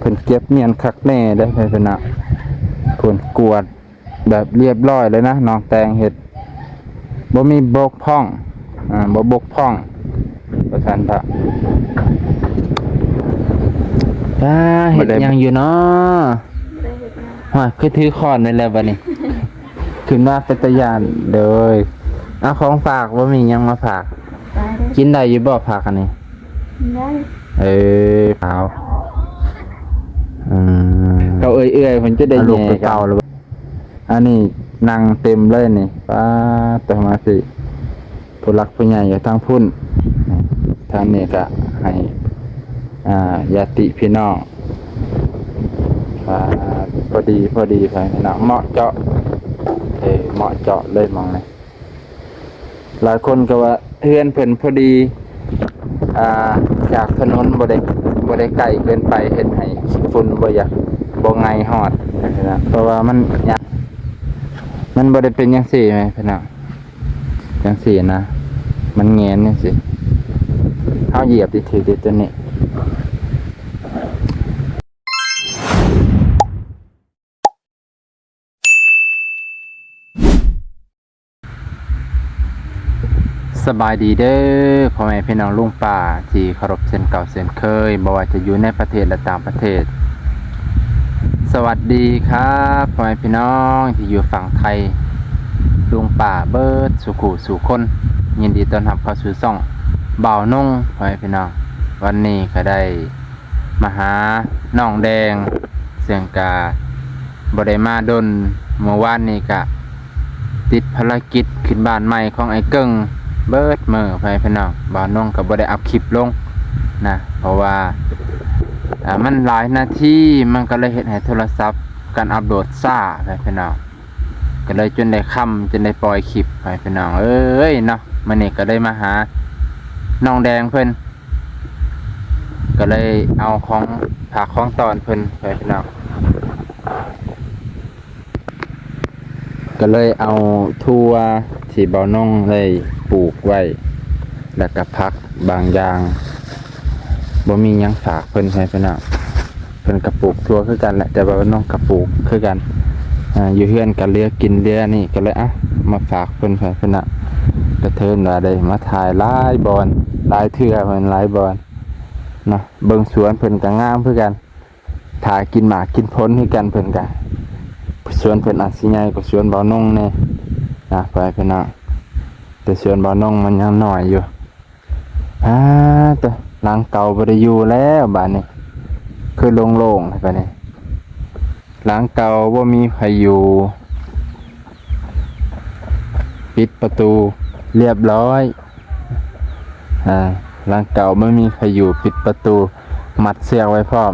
เพิ่นเก็บเมียนคักแน่ได้เพิ่นน่ะเพิ่นกวดแบบเรียบร้อยเลยนะน้องแตงเฮ็ดบ่มีบกพร่องบ่บกพร่องว่าซั่นซะเฮ็ดหยังอยู่เนาะว่าคือถือค้อนนี่แหละบัดนี้ขึ้นมาเป็นตาย่านเด้อเอาของฝากบ่มีหยังมาฝากกินได้อยู่บ่ผักอันนี้ได้เปล่าเขาเอื้อยๆมันจะได้ลูกไปเป่าแล้วอันนี้นั่งเต็มเลยนี่ป้าต่อมาสิผู้รักผู้ใหญ่อยู่ทางพุ่นทางนี้ก็ให้ญาติพี่น้องพอดีไปนะเหมาะเจาะเหมาะเจาะเลยมองเลยหลายคนก็ว่าเฮือนเพิ่นพอดีจากถนนบ่ได้ไกลเกินไปเฮ็ดให้ฝุ่นบ่อยากบ่ไงฮอดนะเพราะว่ามันบ่ได้เป็นจังซี่แม่พี่น้องจังซี่นะมันแงนจังซี่เฮาเหยียบถือตัวนี้สบายดีเด้อพ่อแม่พี่น้องลุงป้าที่เคารพเช่นเก่าเช่นเคยบ่ว่าจะอยู่ในประเทศและต่างประเทศสวัสดีครับพ่อแม่พี่น้องที่อยู่ฝั่งไทยลุงป้าเบิดสุขุสู่คนยินดีต้อนรับเข้าสู่ช่องบ่าวนงพ่อแม่พี่น้องวันนี้ก็ได้มาหาน้องแดงเสียงกาบ่ได้มาดนเมื่อวานนี้ก็ติดภารกิจขึ้นบ้านใหม่ของไอ้เกิ้งเบิดมือไปพี่น้องบ่าวนงก็บ่ได้อัพคลิปลงนะเพราะว่ามันหลายนาทีมันก็เลยเฮ็ดให้โทรศัพท์การอัปโหลดช้าไปพี่น้องก็เลยจนได้จนได้ปล่อยคลิปไปพี่น้องเอ้ยเนาะมื้อนี้ก็ได้มาหาน้องแดงเพิ่นก็เลยเอาของผักของตอนเพิ่นไปพี่น้องก็เลยเอาทั่วที่บ่าวนงได้ปลูกไว้แล้วก็ผักบางอย่างบ่มีหยังฝากเพิ่นให้พี่น้องเพิ่นก็ปลูกทั่วคือกันแหละแต่บ่าวนงก็ปลูกคือกันอยู่เฮือนก็เหลือกินเหลือนี่ก็เลยมาฝากเพิ่นให้พี่น้องกระเทินว่าได้มาถ่ายหลายบอนหลายเทื่อเพิ่นหลายบอนเนาะเบิ่งสวนเพิ่นก็งามคือกันถ่ายกินหมากกินผลคือกันเพิ่นก็สวนเพิ่นอาจสิใหญ่กว่าสวนบ่าวนงแน่นะไปพี่น้องแต่สวนบ่าวนงมันยังน้อยอยู่แต่หลังเก่าบ่ได้อยู่แล้วบ้านนี้คือโล่งๆไปนี่หลังเก่าบ่มีใครอยู่ปิดประตูเรียบร้อยหลังเก่าไม่มีใครอยู่ปิดประตูมัดเสียไว้พร้อม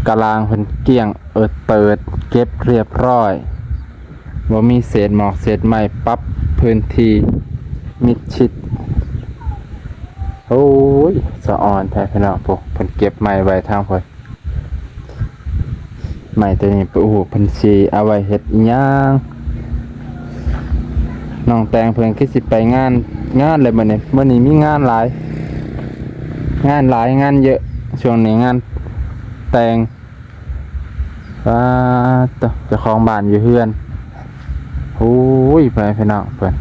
กะลางเพิ่นเกลี้ยงเปิดเก็บเรียบร้อยบ่มีเศษหมอกเศษไม้ปรับพื้นที่มิดชิดโอ้ยสะออนแท้พี่น้องพวกเพิ่นเก็บไม้ไว้ทางเพิ่นไม้ตัวนี้เพิ่นสิเอาไว้เฮ็ดอิหยังน้องแตงเพิ่นคือสิไปงานเลยมื้อนี้มีงานหลายงานเยอะช่วงนี้งานแต่งเจ้าของบ้านอยู่เฮือนโอ้ยไปพี่น้องเพิ่น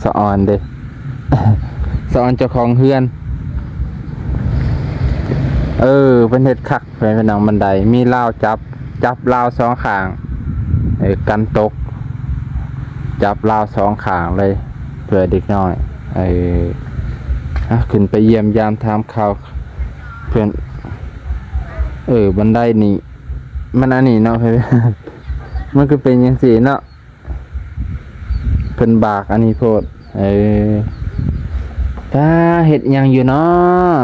สะออนเด้ สะออนเจ้าของเฮือนเพิ่นเฮ็ดคักไปพี่น้องบันไดมีราวจับราวสองข้างกันตกจับราวสองข้างเลยเพื่อเด็กน้อยขึ้นไปเยี่ยมยามถามข่าวเพื่อนบันไดนี่มันอันนี้เนาะเพื่อน มันก็เป็นอย่างสี่เนาะเพิ่นบากอันนี้โพดเฮ็ดหยังอยู่เนาะ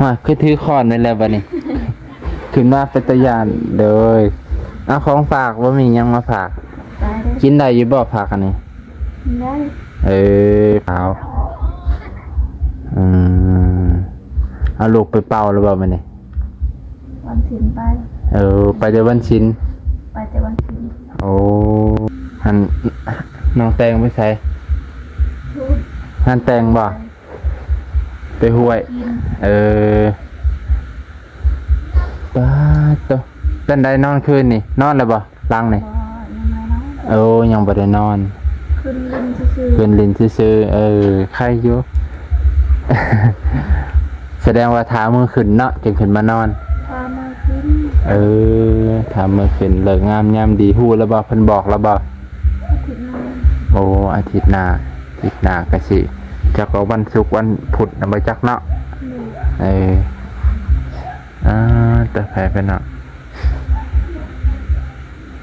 ว่าคือถือค้อนนี่แหละบัดนี้ ขึ้นมาเป็นตาย่านเด้อเอาของฝากบ่มีหยังมาฝากกินได้อยู่บ่ผักอันนี้ได้เปล่าเอาลูกไปเป่าหรือเปล่ามันนี่วันศิลไปไปเดี๋ยววันชินโอ้หันน้องแตงไปใส่หันแตงบ่ ไปห้วย กิน ป้าโตเป็นได้นอนคืนนี่นอนแล้วบ่ลังนี่ บ่ยังไงเนาะ โอ้ยังบ่ได้นอน ขึ้นลินซื่อ คืนลินซื่อๆใครอยู่ แสดงว่าถามือขึ้นเนาะจึงขึ้นมานอน ๆพามากิน ถามมือขึ้นเลิกงามยามดีฮู้แล้วบ่เพิ่นบอกแล้วบ่ อาทิตย์หน้า โอ้อาทิตย์หน้าก็สิจักว่าวันศุกร์วันพุธน่ะบ่จักเนาะ โดย แต่แพ้ไปเนาะ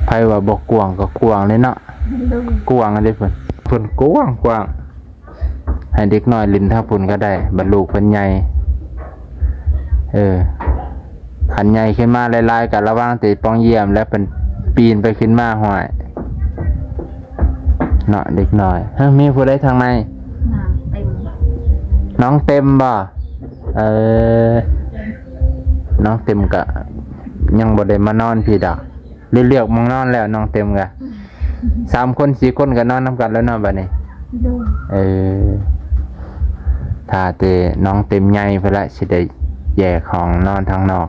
ไผว่าบ่กวางก็กวางเลยเนาะ โดย กวางเลยเพิ่นกวางให้เด็กน้อยลิ้นถ้าพุ่นก็ได้บรรลุเพิ่นใหญ่ขันใหญ่ขึ้นมาหลายๆก็ระวังติป้องเยี่ยมแล้วเป็นปีนไปขึ้นมาห้อยเนาะเด็กน้อยมีผู้ใดทางใน น้ำเต็ม น้องเต็มบ่น้องเต็มก็ยังบ่ได้มานอนพี่ดอกเลือกมองนอนแล้วน้องเต็มก็3 คน4 คนก็นอนนำกันแล้วเนาะบัดนี้ โดย ถ้าแต่น้องเต็มใหญ่ไปละสิได้แยกของนอนทางนอก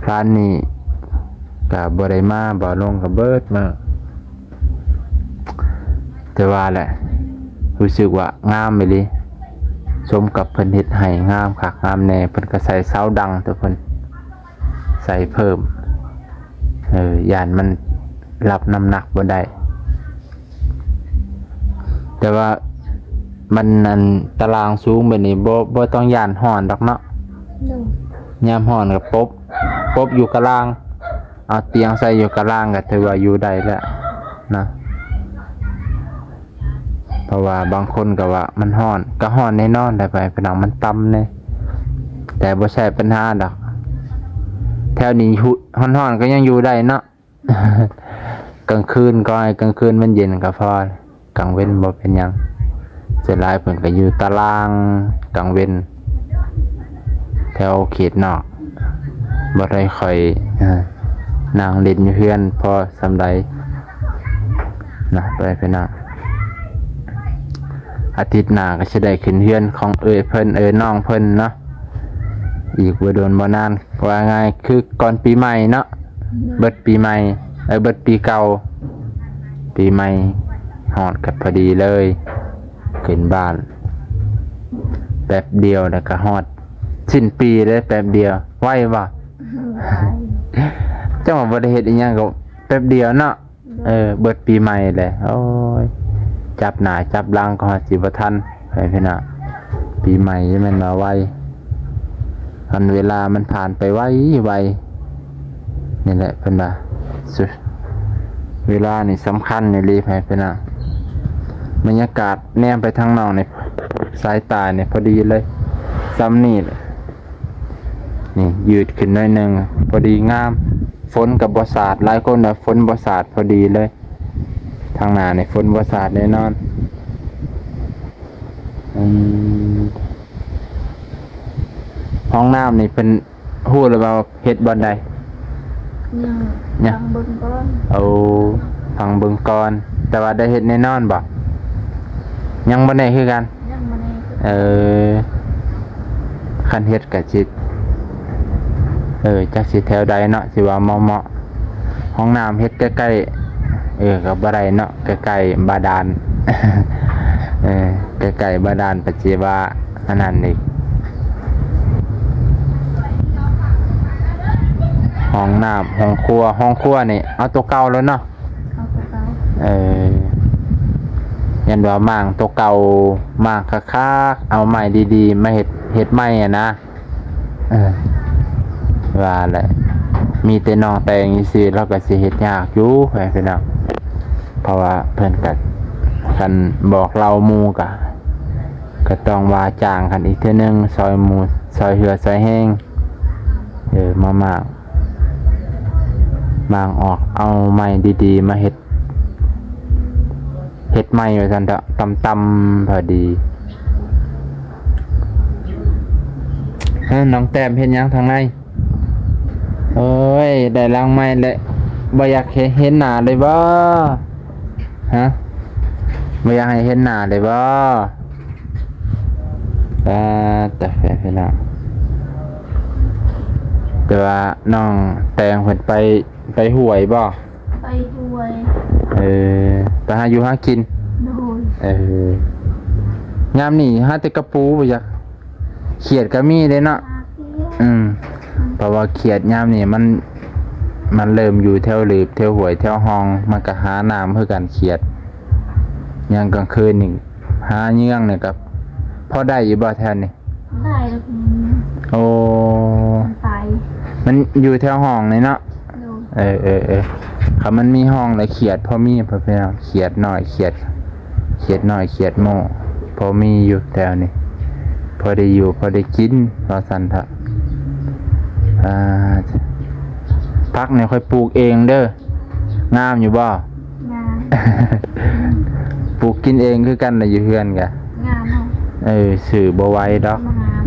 พรานนี่ก็บ่ได้มาบ่ลงก็เบิดมาแต่ว่าแหละรู้สึกว่างามไปเลยสมกับเพิ่นเฮ็ดให้งามคักงามแน่เพิ่นก็ใส่เสาดังตัวเพิ่นใส่เพิ่มย่านมันรับน้ำหนักบ่ได้แต่ว่ามันนั่นตารางสูงแบบนี้บ่ต้องย่านฮ้อนดอกเนาะ โดย ยามฮ้อนก็ปบอยู่กลางเอาเตียงใส่อยู่กลางก็ถือว่าอยู่ได้แล้วนะเพราะว่าบางคนก็ว่ามันฮ้อนก็ฮ้อนแน่นอนได้ไปผนังมันต่ำแน่แต่บ่ใช่ปัญหาดอกแถวนี้ฮ้อนๆก็ยังอยู่ได้เนาะ กลางคืนก็ให้กลางคืนมันเย็นก็พอกลางเว้นบ่เป็นหยังเสร็จหลายเพิ่นก็อยู่ตารางกลางเว้นแถวเขตนอกบ่ได้ค่อยนั่งเล่นอยู่เฮือนพอสำใดนะไปน่ะอาทิตย์หน้าก็สิได้ขึ้นเฮือนของเพิ่นน้องเพิ่นเนาะอีกบ่โดนบ่นานว่าง่ายคือก่อนปีใหม่เนาะเบิดปีใหม่เบิดปีเก่าปีใหม่ฮอดกันพอดีเลยขึ้นบ้านแป๊บเดียวแล้วก็ฮอดสิ้นปีเลยแป๊บเดียวไวบ่ หลาย จังว่าบ่ได้เฮ็ดอีหยังก็แป๊บเดียวเนาะเบิดปีใหม่แหละโอ้ยจับหน้าจับหลังก็ฮอดสิบ่ทันไปพี่น้าปีใหม่มันมาไวอันเวลามันผ่านไปไวนี่แหละเพิ่นว่าเวลานี่สำคัญนี่ลีไปพี่น้าบรรยากาศแนมไปทางนอกนี่สายตาเนี่ยพอดีเลยซ้ำนี่เลยนี่ยืดขึ้นหน่อยนึงพอดีงามฝนกับบ่สาดหลายคนว่าฝนบ่สาดพอดีเลยทางหน้านี่ฝนบ่สาดแน่นอนห้องน้ำนี่เป็นฮู้หรือว่าเฮ็ดบ่อนใด ยังทางบนก้อน เอาฟังเบิ่งก่อนแต่ว่าได้เฮ็ดแน่นอนบ่ยังบ่ได้คือกัน ยังมาใน คันเฮ็ดก็สิจักสิแถวใดเนาะสิว่าเหมาะห้องน้ำเฮ็ดใกล้ๆก็บ่ได้เนาะใกล้ๆบาดาล ใกล้ๆบาดาลปัจจิว่าอันนั้นอีกห้องน้ำห้องครัวนี่เอาตัวเก่าแล้วเนาะ เอาตัวเก่า ยันว่าหม่างตัวเก่าหม่างคักๆเอาใหม่ดีๆมาเฮ็ดใหม่อ่ะนะว่าแหละมีแต่น้องแต่งซื่อแล้วก็สิเฮ็ดยากอยู่พี่น้องเพราะว่าเพิ่นก็คันบอกเราหมู่ก็ต้องว่าจ้างกันอีกเทื่อนึงซอยหมู่ซอยเหือซอยแห้งมากบางออกเอาใหม่ดีๆมาเฮ็ดใหม่ว่าซั่นเถอะตำๆพอดีน้องแต้มเฮ็ดหยังทางในโอ้ยได้ล้างไม้แล้วบ่อยากเห็นหน้าเลยบ่ฮะ ไม่อยากให้เห็นหน้าเลยบ่แต่แฟนพี่น้องแต่ว่าน้องแตงเพิ่นไปหวยบ่ ไปด้วย ไปหาอยู่หากิน โดย ยามนี่หาแต่กระปูบ่จักเขียดก็มีเด้เนาะ อาเที่ยว เพราะว่าเขียดยามนี่มันเริ่มอยู่แถวหลืบแถวหวยแถวห้องมันก็หาน้ำเพื่อกันเขียดยามกลางคืนนี่หาเยื่องเนี่ยกับพอได้อยู่บ่แทนนี่ ได้แล้วคุณ โอ้ ไป มันอยู่แถวห้องนี่เนาะ โดย ครับมันมีห้องแล้วเขียดพอมีพอเพียงเขียดหน่อยเขียดหน่อยเขียดโม่พอมีอยู่แถวนี้พอได้อยู่พอได้กินรอสันทะพักเนี่ยค่อยปลูกเองเด้องามอยู่บ่ งาน ปลูกกินเองคือกันน่ะอยู่เฮือนกะ งานเนาะ สื่อบ่ไหว้ดอก มางาน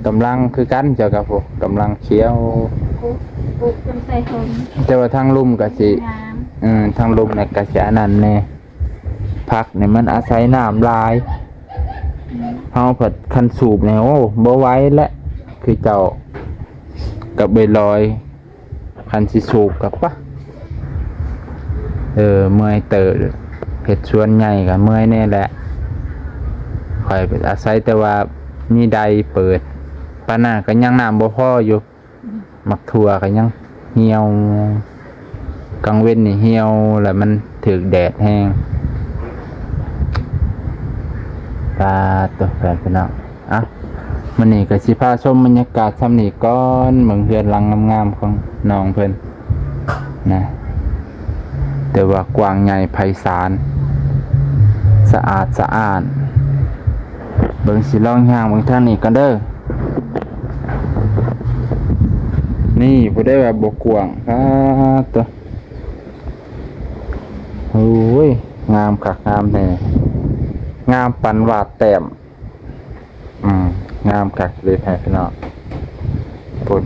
กำลังคือกันเจ้ากับผมกำลังเคี้ยว ปลูกจนใส่ทน แต่ว่าทางลุ่มก็สิ งาน ทางลุ่มเนี่ยก็สิอันนั้นแน่ผักเนี่ยมันอาศัยน้ำหลายเฮาผัดคันสูบเนี่ยโอ้บ่ไหว้และคือเจ้ากับใบลอยคันสิสูบกับปะเมื่อยเตอเฮ็ดสวนใหญ่ก็เมื่อยแน่แหละข่อยไปอาศัยแต่ว่ามีใดเปิดปานน่ะก็ยังน้ำบ่พออยู่มักถั่วก็ยังเหี่ยวกลางเว้นนี่เหี่ยวแล้วมันถึกแดดแห้งตาตัวแฟนพี่น้องอ่ะมื้อนี้ก็สิพาชมบรรยากาศซ้ำนี้ก่อนเมืองเฮือนหลังงามๆของน้องเพิ่นนะแต่ว่ากว้างใหญ่ไพศาลสะอาดสะอ้านเบิ่งสิลองย่างเบิ่งทางนี้กันเด้อนี่ผู้ได้แบบบ่กว้างครับตัวโอ้ยงามคักงามแน่งามปันวาดแต้มงามคักเลยแท้พี่น้องพุ่น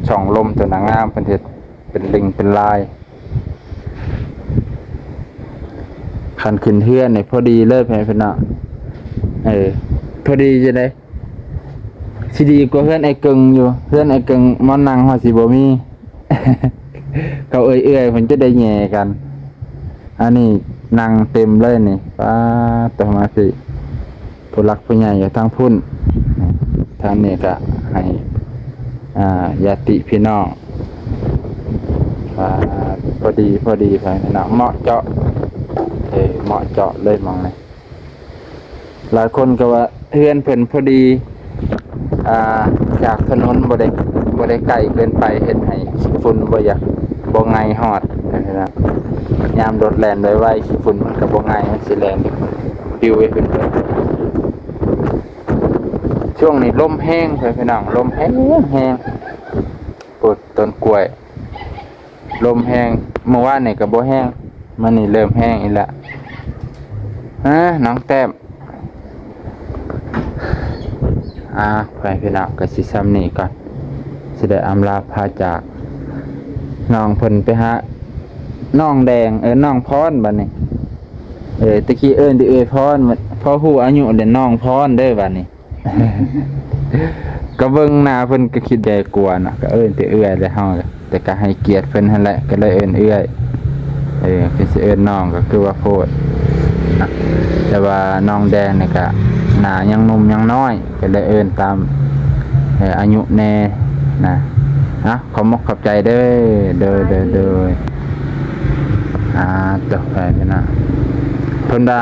ช่องลมตัวหนังงามเพิ่นเฮ็ดเป็นลิงเป็นลายคันขึ้นเฮือนนี่พอดีเลยแท้พี่น้องพอดีจะได้สิดีกว่าเฮือนไอ้กึ่งอยู่เฮือนไอ้กึ่งมอนนั่งฮอดสิบ่มี เขาเอื้อยๆเพิ่นจะได้แหย่กันอันนี้นั่งเต็มเลยนี่ป้าต่อมาสิผู้หลักผู้ใหญ่อยู่ทางพุ่นทางนี้ก็ให้ญาติพี่น้องพอดีไปนะเหมาะเจาะเหมาะเจาะเลยมองเลยหลายคนก็ว่าเฮือนเพิ่นพอดีจากถนนบ่ได้ไกลเกินไปเฮ็ดให้ฝุ่นบ่อยากบ่ไงฮอดนะครับยามรถแล่นไวๆขี้ฝุ่นมันก็บ่ไงมันสิแล่นปิวไปเพิ่นช่วงนี้ลมแห้งพี่น้องลมแห้งปวดต้นกล้วยลมแห้งเมื่อวานนี่ก็บ่แห้งมื้อนี้เริ่มแห้งอีกแล้วน้องแต้มไปพี่น้องก็สิซ้ำนี่ก่อนสิได้อำลาพาจากน้องเพิ่นไปหาน้องแดงน้องพรบัดนี้ตะกี้ดิพรพอฮู้อายุเด้น้องพรเด้อบัดนี้ ก็เบิ่งหน้าเพิ่นก็คิดได้กลัวน่ะก็แต่เอื้อยเลยเฮาแต่ก็ให้เกียรติเพิ่นหั่นแหละก็เลยเอื้อยคือสิน้องก็คือว่าโพดแต่ว่าน้องแดงนี่ก็หน้ายังหนุ่มยังน้อยก็เลยตามอายุแน่นะขอบขอบใจเด้อต่อไปพี่น้องเพิ่นว่า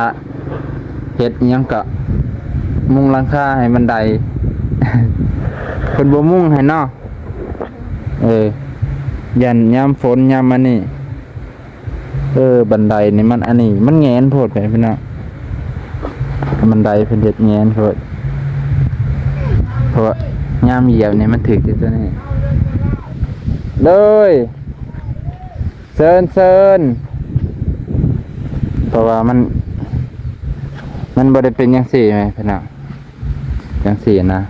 เฮ็ดอิหยังก็มุงหลังคาให้มันได เพิ่นบ่มุงให้เนาะยันยามฝนยามอันนี้บันไดนี่มันอันนี้มันแงนโพดไปพี่น้องบันไดเพิ่นเฮ็ดแงนโพดเพราะว่ายามเหยียบนี่มันถึกอยู่ตัวนี้เลยเซินเพราะว่ามันบ่ได้เป็นจังซี่แม่พี่น้องจังซี่นะ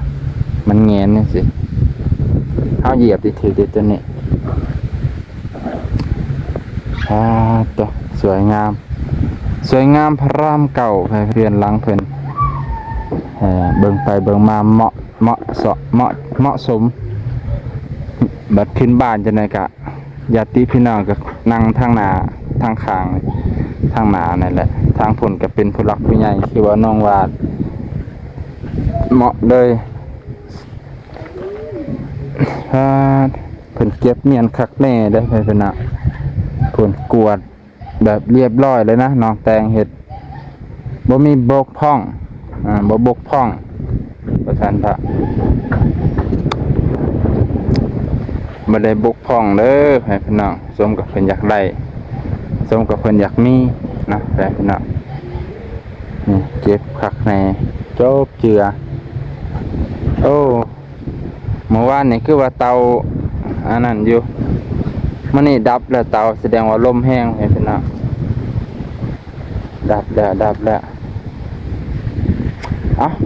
มันแงนจังซี่เฮาเหยียบถือตัวนี้ตัวสวยงาม สวยงามพระรามเก่าไปเรียนหลังเพิ่นเบิ่งไปเบิ่งมาเหมาะสมบัดขึ้นบ้านจังได๋กะญาติพี่น้องก็นั่งทางหน้าทางข้างทางหน้านั่นแหละทางพุ่นก็เป็นผู้หลักผู้ใหญ่คือว่าน้องวาดเหมาะเลยเพิ่นเก็บเมียนคักแน่เด้อเพิ่นน่ะเพิ่นกวาดแบบเรียบร้อยเลยนะน้องแตงเฮ็ดบ่มีบกพร่องบ่บกพร่องประธานพระบ่ได้บกพร่องเด้อให้พี่น้องสมกับเพิ่นอยากได้สมกับเพิ่นอยากมีนะให้พี่น้องนี่เก็บคักแน่จบเจือโอ้เมื่อวานนี่คือว่าเตาอันนั้นอยู่มื้อนี้ดับแล้วเตาแสดงว่าลมแห้งให้พี่น้องดับแล้ว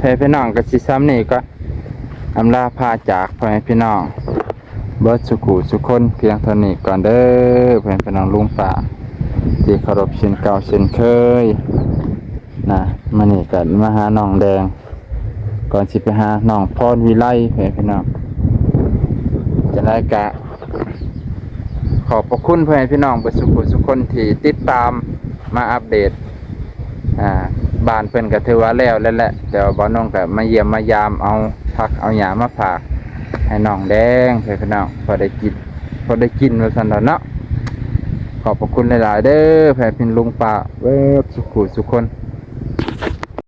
ให้พี่น้องก็สิซ้ำนี่ก็อำลาพาจากพ่อแม่พี่น้องเบิดสุขุสุคนเพียงเท่านี้ก่อนเด้อพ่อแม่พี่น้องลุงป้าที่เคารพเช่นเก่าเช่นเคยนะมื้อนี้ก็มาหาน้องแดงก่อนสิไปหาน้องพรวิไลพ่อแม่พี่น้องจะได้กะขอบพระคุณพ่อแม่พี่น้องเบิดสุขุสุคนที่ติดตามมาอัปเดตบ้านเพิ่นก็ถือว่าแล้วแหละแต่ว่าบ่น้องก็มาเยี่ยมมายามเอาผักเอาหญ้ามาฝากให้น้องแดงเพื่อนพี่น้องพอได้กินว่าซั่นเนาะขอบพระคุณหลายๆเด้อแผ่พี่ลุงป้าเบิดสุขุสุคน